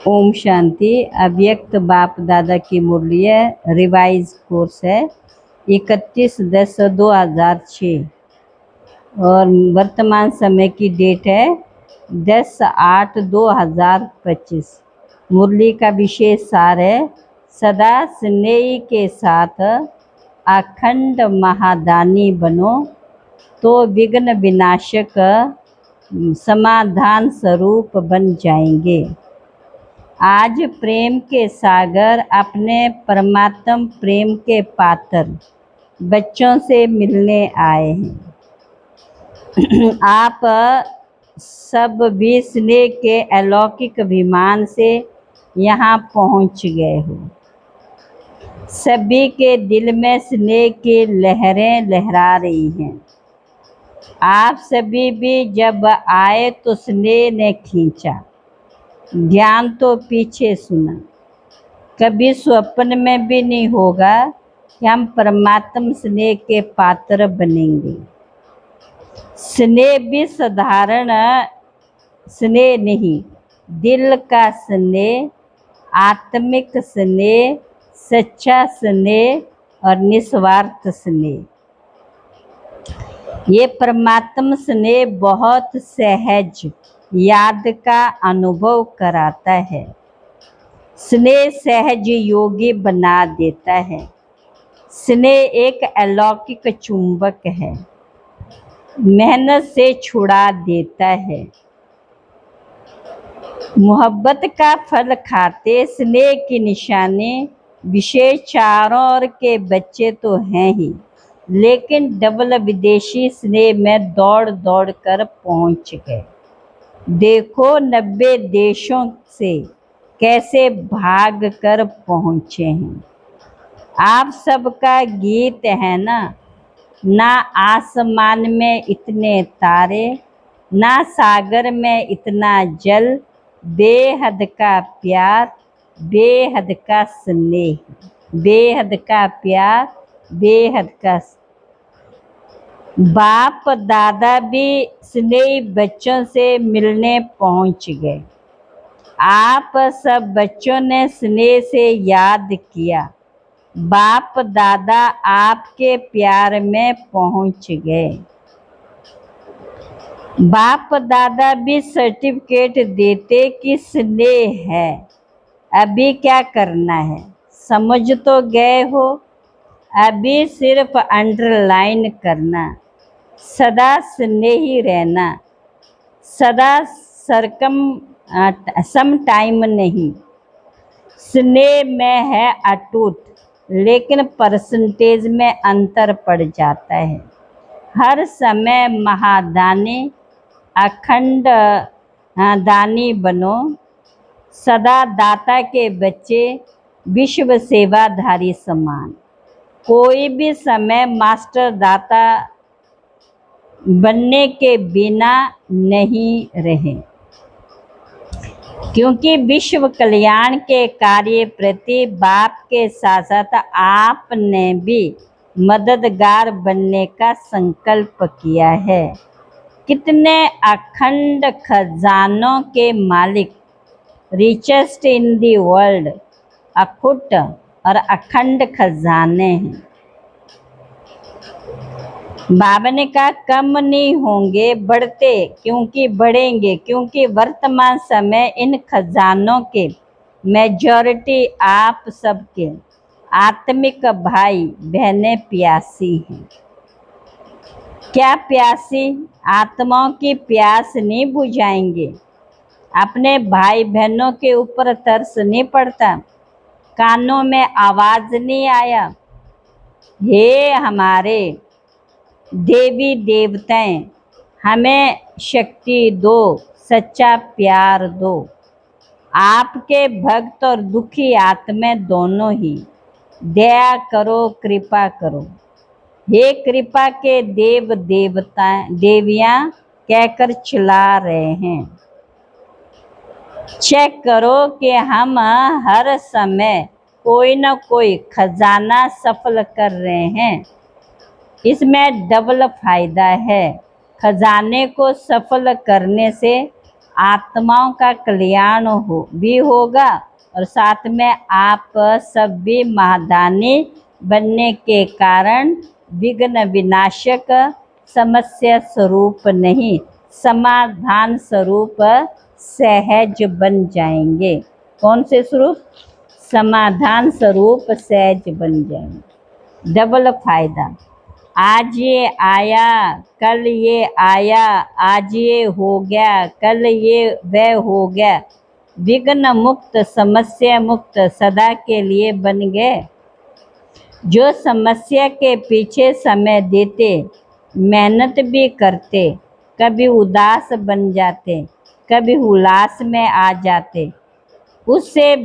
ओम शांति। अव्यक्त बाप दादा की मुरली है, रिवाइज कोर्स है 31/10/2006 और वर्तमान समय की डेट है 10/8/2025। मुरली का विशेष सार है, सदा स्नेह के साथ अखंड महादानी बनो तो विघ्न विनाशक समाधान स्वरूप बन जाएंगे। आज प्रेम के सागर अपने परमात्म प्रेम के पात्र बच्चों से मिलने आए हैं। आप सब भी स्नेह के अलौकिक विमान से यहाँ पहुँच गए हो। सभी के दिल में स्नेह की लहरें लहरा रही हैं। आप सभी भी जब आए तो स्नेह ने खींचा, ध्यान तो पीछे सुना। कभी स्वप्न में भी नहीं होगा कि हम परमात्म स्नेह के पात्र बनेंगे। स्नेह भी साधारण स्नेह नहीं, दिल का स्नेह, आत्मिक स्नेह, सच्चा स्नेह और निस्वार्थ स्नेह। ये परमात्म स्नेह बहुत सहज याद का अनुभव कराता है। स्नेह सहज योगी बना देता है। स्नेह एक अलौकिक चुंबक है, मेहनत से छुड़ा देता है। मोहब्बत का फल खाते स्नेह की निशानी विशेष चारों ओर के बच्चे तो हैं ही, लेकिन डबल विदेशी स्नेह में दौड़ दौड़ कर पहुंच गए। देखो 90 देशों से कैसे भाग कर पहुँचे हैं। आप सबका गीत है ना आसमान में इतने तारे, ना सागर में इतना जल, बेहद का प्यार, बेहद का स्नेह, बेहद का प्यार, बेहद का। बाप दादा भी स्नेही बच्चों से मिलने पहुंच गए। आप सब बच्चों ने स्नेह से याद किया। बाप दादा आपके प्यार में पहुंच गए। बाप दादा भी सर्टिफिकेट देते कि स्नेह है, अभी क्या करना है, समझ तो गए हो, अभी सिर्फ अंडरलाइन करना, सदा स्नेही रहना, सदा सम टाइम नहीं। स्नेह में है अटूट, लेकिन परसेंटेज में अंतर पड़ जाता है। हर समय महादानी अखंड दानी बनो, सदा दाता के बच्चे, विश्व सेवाधारी समान। कोई भी समय मास्टर दाता बनने के बिना नहीं रहे, क्योंकि विश्व कल्याण के कार्य प्रति बाप के साथ साथ आपने भी मददगार बनने का संकल्प किया है। कितने अखंड खजानों के मालिक, रिचेस्ट इन दी वर्ल्ड, अखुट और अखंड खजाने हैं। बाबा ने कहा कम नहीं होंगे, बढ़ते, क्योंकि बढ़ेंगे, क्योंकि वर्तमान समय इन खजानों के मेजॉरिटी आप सबके आत्मिक भाई बहनें प्यासी हैं। क्या प्यासी? आत्माओं की प्यास नहीं बुझाएंगे? अपने भाई बहनों के ऊपर तरस नहीं पड़ता? कानों में आवाज नहीं आया, हे हमारे देवी देवताएं, हमें शक्ति दो, सच्चा प्यार दो। आपके भक्त और दुखी आत्मा दोनों ही, दया करो, कृपा करो। हे कृपा के देव देवता देवियां कहकर चिल्ला रहे हैं। चेक करो कि हम हर समय कोई न कोई खजाना सफल कर रहे हैं। इसमें डबल फायदा है। खजाने को सफल करने से आत्माओं का कल्याण हो भी होगा और साथ में आप सब भी महादानी बनने के कारण विघ्न विनाशक समस्या स्वरूप नहीं, समाधान स्वरूप सहज बन जाएंगे। कौन से स्वरूप? समाधान स्वरूप सहज बन जाएंगे। डबल फायदा, आज ये आया कल ये आया, आज ये हो गया कल ये वह हो गया, विघ्न मुक्त समस्या मुक्त सदा के लिए बन गए। जो समस्या के पीछे समय देते, मेहनत भी करते, कभी उदास बन जाते, कभी उल्लास में आ जाते, उससे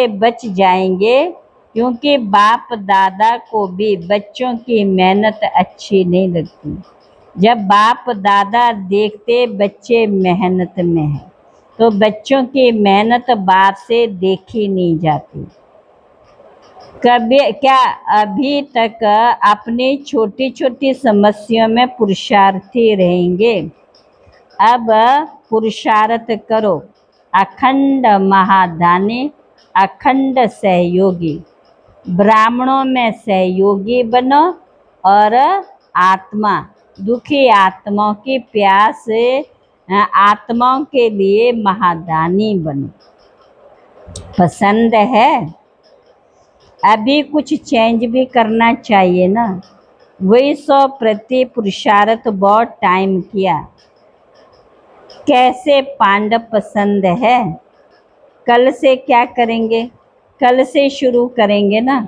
बच जाएंगे, क्योंकि बाप दादा को भी बच्चों की मेहनत अच्छी नहीं लगती। जब बाप दादा देखते बच्चे मेहनत में हैं, तो बच्चों की मेहनत बाप से देखी नहीं जाती। कभी क्या अभी तक अपनी छोटी छोटी समस्याओं में पुरुषार्थी रहेंगे? अब पुरुषार्थ करो, अखंड महादानी, अखंड सहयोगी, ब्राह्मणों में सहयोगी बनो और आत्मा, दुखी आत्माओं की प्यास आत्माओं के लिए महादानी बनो। पसंद है? अभी कुछ चेंज भी करना चाहिए ना। वही 100% पुरुषार्थ बहुत टाइम किया। कैसे पांडव पसंद है? कल से क्या करेंगे? कल से शुरू करेंगे ना।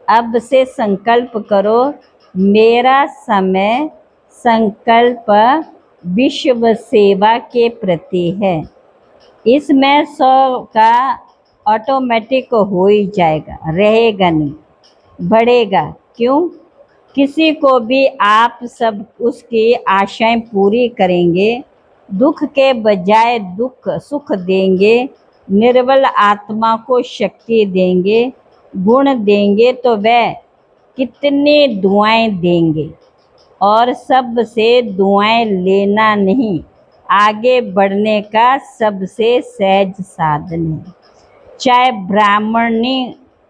अब से संकल्प करो, मेरा समय संकल्प विश्व सेवा के प्रति है। इसमें 100 का ऑटोमेटिक हो ही जाएगा, रहेगा नहीं, बढ़ेगा। क्यों? किसी को भी आप सब उसकी आशाएं पूरी करेंगे, दुख के बजाय दुख सुख देंगे, निर्बल आत्मा को शक्ति देंगे, गुण देंगे, तो वह कितनी दुआएं देंगे। और सबसे दुआएं लेना नहीं, आगे बढ़ने का सबसे सहज साधन है। चाहे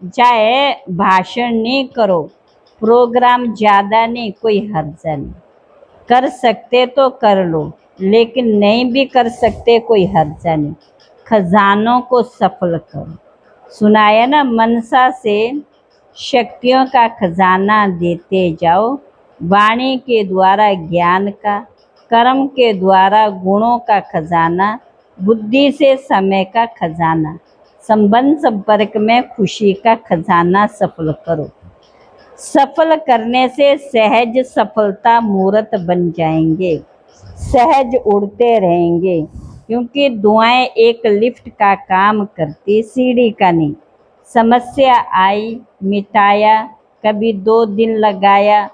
चाहे भाषण नहीं करो, प्रोग्राम ज़्यादा नहीं, कोई हर्जा नहीं। कर सकते तो कर लो, लेकिन नहीं भी कर सकते कोई हर्जा नहीं। खजानों को सफल करो। सुनाया ना, मनसा से शक्तियों का खजाना देते जाओ, वाणी के द्वारा ज्ञान का, कर्म के द्वारा गुणों का खजाना, बुद्धि से समय का खजाना, संबंध संपर्क में खुशी का खजाना सफल करो। सफल करने से सहज सफलता मूर्त बन जाएंगे, सहज उड़ते रहेंगे, क्योंकि दुआएं एक लिफ्ट का काम करती, सीढ़ी का नहीं। समस्या आई, मिटाया, कभी 2 दिन लगाया,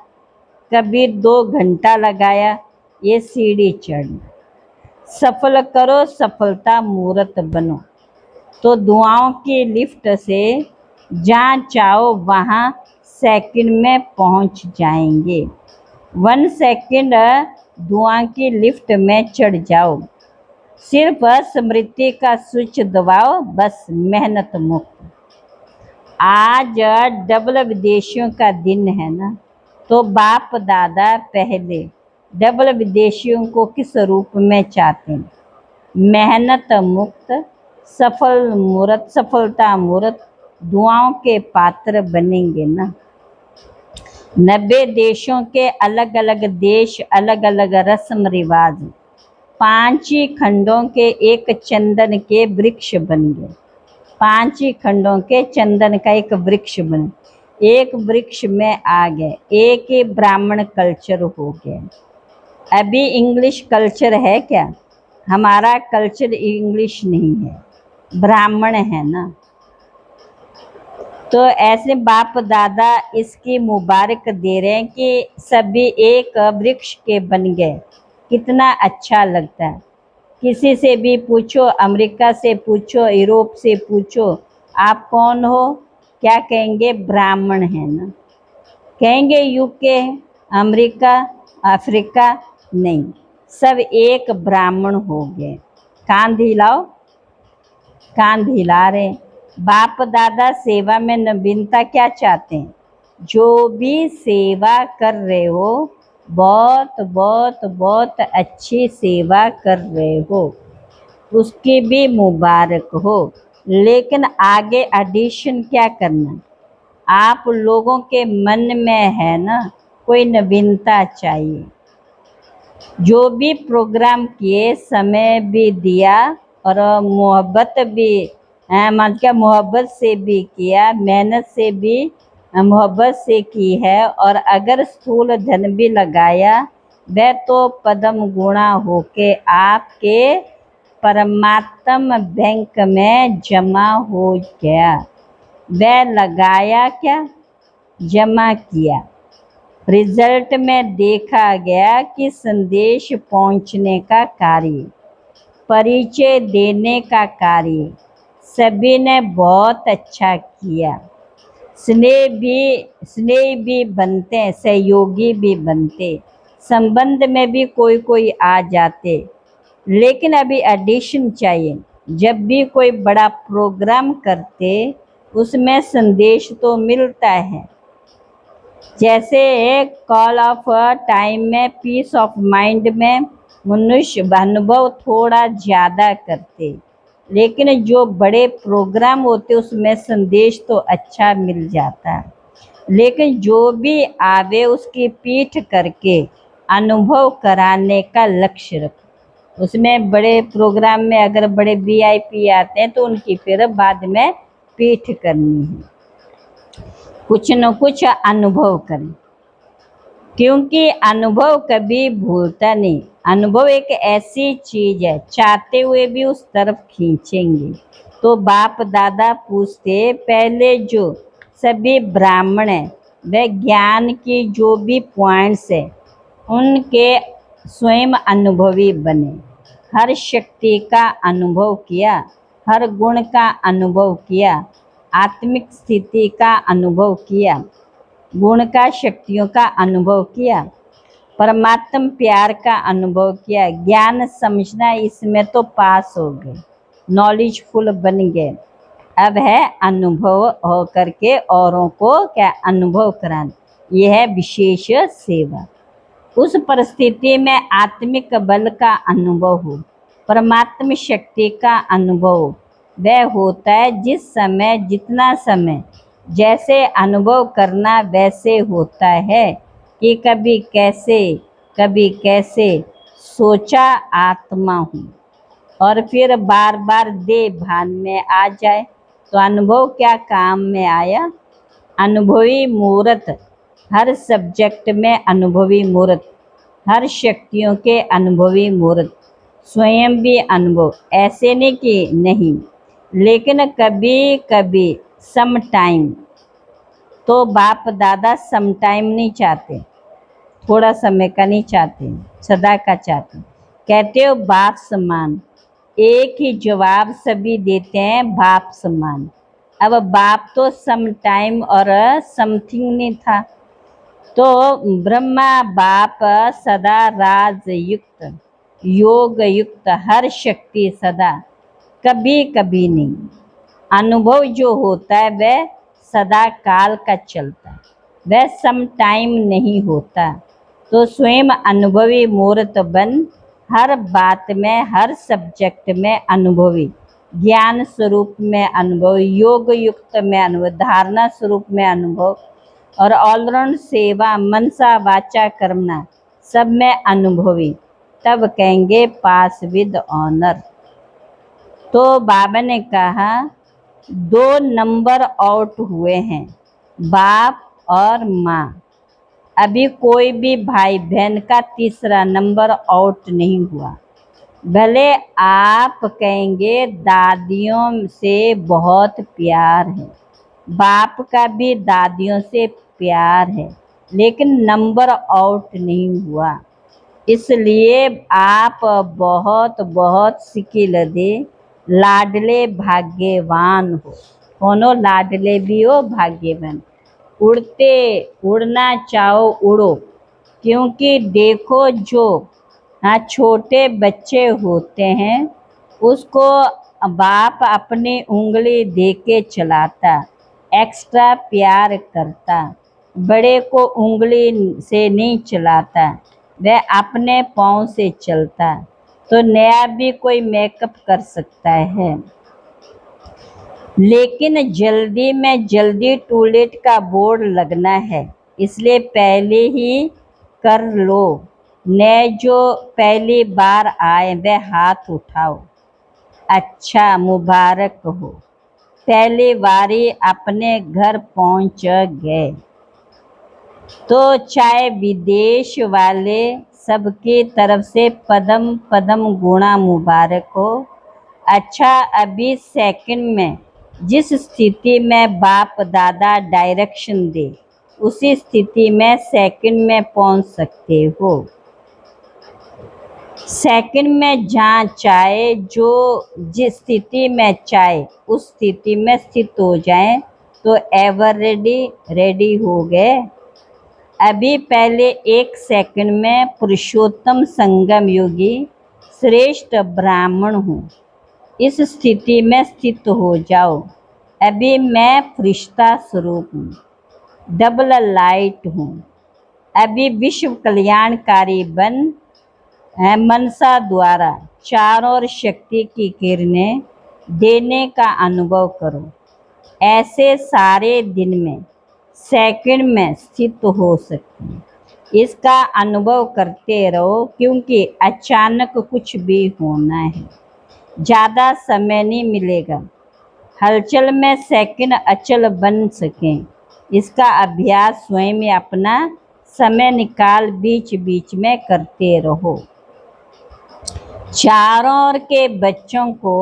कभी 2 घंटा लगाया, ये सीढ़ी चढ़ना। सफल करो, सफलता मूर्त बनो। तो दुआओं की लिफ्ट से जहाँ चाहो वहाँ सेकंड में पहुँच जाएंगे। 1 सेकंड दुआ की लिफ्ट में चढ़ जाओ, सिर्फ स्मृति का स्विच दबाओ, बस मेहनत मुक्त। आज डबल विदेशियों का दिन है ना, तो बाप दादा पहले डबल विदेशियों को किस रूप में चाहते हैं? मेहनत मुक्त, सफलता मूर्त, दुआओं के पात्र बनेंगे ना। 90 देशों के अलग अलग देश, अलग अलग रस्म रिवाज, 5 ही खंडों के एक चंदन के वृक्ष बन गए। 5 ही खंडों के चंदन का एक वृक्ष बन, एक वृक्ष में आ गए, एक ही ब्राह्मण कल्चर हो गया। अभी इंग्लिश कल्चर है क्या? हमारा कल्चर इंग्लिश नहीं है, ब्राह्मण है ना। तो ऐसे बाप दादा इसकी मुबारक दे रहे हैं कि सभी एक वृक्ष के बन गए। कितना अच्छा लगता है। किसी से भी पूछो, अमेरिका से पूछो, यूरोप से पूछो, आप कौन हो? क्या कहेंगे? ब्राह्मण है ना। कहेंगे यूके, अमेरिका, अफ्रीका? नहीं, सब एक ब्राह्मण हो गए। कान हिलाओ, कान हिला रहे। बाप दादा सेवा में नवीनता क्या चाहते हैं? जो भी सेवा कर रहे हो, बहुत बहुत बहुत अच्छी सेवा कर रहे हो, उसकी भी मुबारक हो। लेकिन आगे एडिशन क्या करना? आप लोगों के मन में है ना, कोई नवीनता चाहिए। जो भी प्रोग्राम किए, समय भी दिया और मोहब्बत भी, मान क्या मोहब्बत से भी किया, मेहनत से भी मोहब्बत से की है। और अगर स्थूल धन भी लगाया, वह तो पदम गुणा होके आपके परमात्म बैंक में जमा हो गया। वह लगाया क्या? जमा किया। रिजल्ट में देखा गया कि संदेश पहुंचने का कार्य, परिचय देने का कार्य सभी ने बहुत अच्छा किया। स्नेह भी बनते हैं, सहयोगी भी बनते, संबंध में भी कोई कोई आ जाते। लेकिन अभी एडिशन चाहिए। जब भी कोई बड़ा प्रोग्राम करते, उसमें संदेश तो मिलता है। जैसे एक कॉल ऑफ टाइम में, पीस ऑफ माइंड में मनुष्य अनुभव थोड़ा ज़्यादा करते, लेकिन जो बड़े प्रोग्राम होते उसमें संदेश तो अच्छा मिल जाता है। लेकिन जो भी आवे उसकी पीठ करके अनुभव कराने का लक्ष्य रखो। उसमें बड़े प्रोग्राम में अगर बड़े VIP आते हैं तो उनकी फिर बाद में पीठ करनी है, कुछ न कुछ अनुभव करें, क्योंकि अनुभव कभी भूलता नहीं। अनुभव एक ऐसी चीज है, चाहते हुए भी उस तरफ खींचेंगे। तो बाप दादा पूछते, पहले जो सभी ब्राह्मण हैं वह ज्ञान की जो भी पॉइंट्स है उनके स्वयं अनुभवी बने। हर शक्ति का अनुभव किया, हर गुण का अनुभव किया, आत्मिक स्थिति का अनुभव किया, गुण का, शक्तियों का अनुभव किया, परमात्म प्यार का अनुभव किया, ज्ञान समझना, इसमें तो पास हो गए, नॉलेजफुल बन गए। अब है अनुभव हो करके औरों को क्या अनुभव कराना। यह है विशेष सेवा। उस परिस्थिति में आत्मिक बल का अनुभव हो, परमात्म शक्ति का अनुभव हो। वह होता है जिस समय, जितना समय जैसे अनुभव करना वैसे होता है कि कभी कैसे कभी कैसे सोचा आत्मा हूँ, और फिर बार बार देह भान में आ जाए तो अनुभव क्या काम में आया? अनुभवी मूर्त, हर सब्जेक्ट में अनुभवी मूर्त, हर शक्तियों के अनुभवी मूर्त, स्वयं भी अनुभव। ऐसे नहीं कि नहीं, लेकिन कभी कभी सम टाइम, तो बाप दादा सम टाइम नहीं चाहते, थोड़ा समय का नहीं चाहते, सदा का चाहते। कहते हो बाप समान, एक ही जवाब सभी देते हैं, बाप समान। अब बाप तो सम टाइम और समथिंग नहीं था, तो ब्रह्मा बाप सदा राजयुक्त, योग युक्त, हर शक्ति सदा, कभी कभी नहीं। अनुभव जो होता है वह सदा काल का चलता है, वह सम टाइम नहीं होता। तो स्वयं अनुभवी मूर्त बन, हर बात में, हर सब्जेक्ट में अनुभवी, ज्ञान स्वरूप में अनुभव, योग युक्त में अनुभव, धारणा स्वरूप में अनुभव, और ऑलराउंड सेवा, मनसा वाचा कर्मणा सब में अनुभवी। तब कहेंगे पास विद ऑनर। तो बाबा ने कहा 2 नंबर आउट हुए हैं, बाप और माँ। अभी कोई भी भाई बहन का तीसरा नंबर आउट नहीं हुआ। भले आप कहेंगे दादियों से बहुत प्यार है, बाप का भी दादियों से प्यार है, लेकिन नंबर आउट नहीं हुआ। इसलिए आप बहुत बहुत सिकिल दे, लाडले भाग्यवान हो। कौनो लाडले भी हो, भाग्यवान। उड़ते, उड़ना चाहो उड़ो, क्योंकि देखो जो हाँ, छोटे बच्चे होते हैं, उसको बाप अपनी उंगली दे के चलाता, एक्स्ट्रा प्यार करता। बड़े को उंगली से नहीं चलाता, वह अपने पाँव से चलता। तो नया भी कोई मेकअप कर सकता है, लेकिन जल्दी टूलेट का बोर्ड लगना है, इसलिए पहले ही कर लो। नए जो पहली बार आए वह हाथ उठाओ। अच्छा, मुबारक हो, पहली बारी अपने घर पहुंच गए। तो चाहे विदेश वाले, सबकी तरफ से पदम पदम गुणा मुबारक हो। अच्छा, अभी सेकंड में जिस स्थिति में बाप दादा डायरेक्शन दे, उसी स्थिति में सेकंड में पहुंच सकते हो। सेकंड में जहाँ चाहे, जो जिस स्थिति में चाहे उस स्थिति में स्थित हो जाएं, तो एवर रेडी हो गए। अभी पहले एक सेकंड में पुरुषोत्तम संगम योगी श्रेष्ठ ब्राह्मण हूँ, इस स्थिति में स्थित हो जाओ। अभी मैं फरिश्ता स्वरूप हूँ, डबल लाइट हूँ। अभी विश्व कल्याणकारी बन मनसा द्वारा चारों ओर शक्ति की किरणें देने का अनुभव करो। ऐसे सारे दिन में सेकंड में स्थित हो सकते हैं। इसका अनुभव करते रहो, क्योंकि अचानक कुछ भी होना है, ज़्यादा समय नहीं मिलेगा। हलचल में सेकंड अचल बन सकें, इसका अभ्यास स्वयं में अपना समय निकाल बीच बीच में करते रहो। चारों ओर के बच्चों को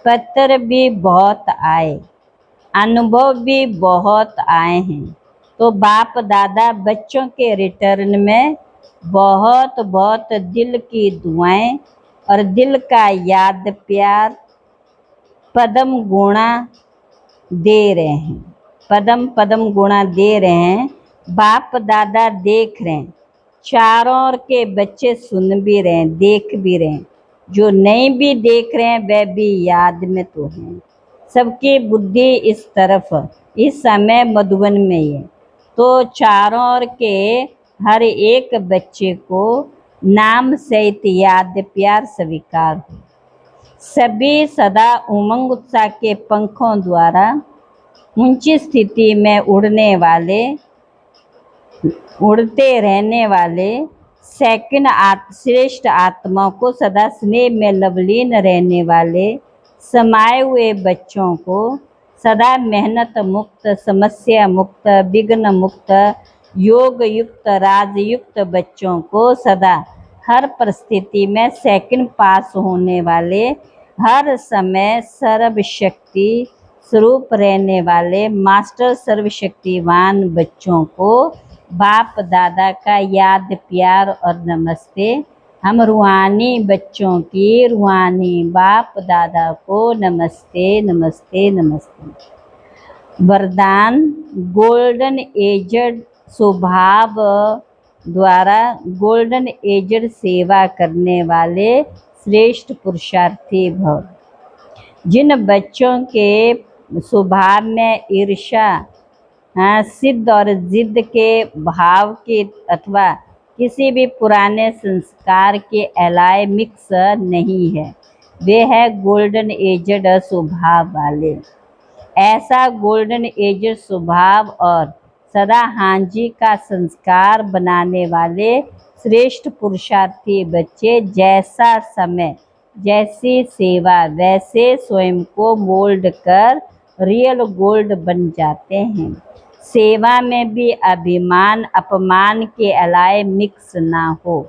पत्र भी बहुत आए, अनुभव भी बहुत आए हैं। तो बाप दादा बच्चों के रिटर्न में बहुत बहुत दिल की दुआएं और दिल का याद प्यार पदम गुणा दे रहे हैं, पदम पदम गुणा दे रहे हैं। बाप दादा देख रहे हैं, चारों ओर के बच्चे सुन भी रहे हैं, देख भी रहे हैं। जो नहीं भी देख रहे हैं वह भी याद में तो हैं। सबकी बुद्धि इस तरफ इस समय मधुबन में ही है। तो चारों ओर के हर एक बच्चे को नाम सहित याद प्यार स्वीकार हो। सभी सदा उमंग उत्साह के पंखों द्वारा ऊंची स्थिति में उड़ते रहने वाले सेकंड श्रेष्ठ आत्मा को, सदा स्नेह में लवलीन रहने वाले समाये हुए बच्चों को, सदा मेहनत मुक्त, समस्या मुक्त, विघ्न मुक्त, योग युक्त, राजयुक्त बच्चों को, सदा हर परिस्थिति में सेकंड पास होने वाले, हर समय सर्वशक्ति स्वरूप रहने वाले मास्टर सर्वशक्तिवान बच्चों को बाप दादा का याद प्यार और नमस्ते। हम रूहानी बच्चों की रूहानी बाप दादा को नमस्ते नमस्ते नमस्ते। वरदान, गोल्डन एजड स्वभाव द्वारा गोल्डन एजड सेवा करने वाले श्रेष्ठ पुरुषार्थी भव। जिन बच्चों के स्वभाव में ईर्ष्या, सिद्ध और जिद के भाव के अथवा किसी भी पुराने संस्कार के अलाय मिक्स नहीं है, वे है गोल्डन एजड स्वभाव वाले। ऐसा गोल्डन एजड स्वभाव और सदा हांजी का संस्कार बनाने वाले श्रेष्ठ पुरुषार्थी बच्चे जैसा समय जैसी सेवा वैसे स्वयं को मोल्ड कर रियल गोल्ड बन जाते हैं। सेवा में भी अभिमान अपमान के अलाय मिक्स ना हो,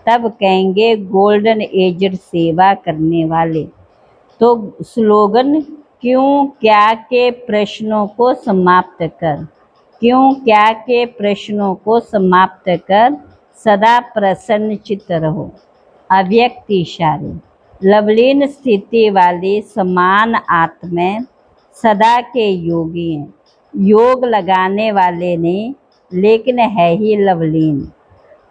तब कहेंगे गोल्डन एजड सेवा करने वाले। तो स्लोगन, क्यों क्या के प्रश्नों को समाप्त कर, क्यों क्या के प्रश्नों को समाप्त कर सदा प्रसन्नचित्त रहो। अव्यक्त इशारे, लवलीन स्थिति वाली समान आत्माएं सदा के योगी हैं, योग लगाने वाले नहीं, लेकिन है ही लवलीन,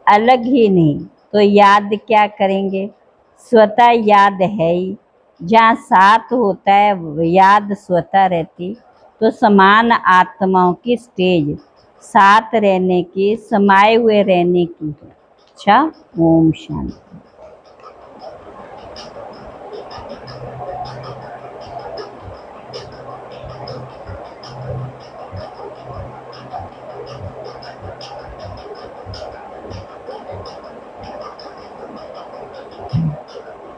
अलग ही नहीं। तो याद क्या करेंगे, स्वतः याद है ही। जहाँ साथ होता है याद स्वतः रहती, तो समान आत्माओं की स्टेज साथ रहने की, समाये हुए रहने की है। अच्छा, ओम शांति।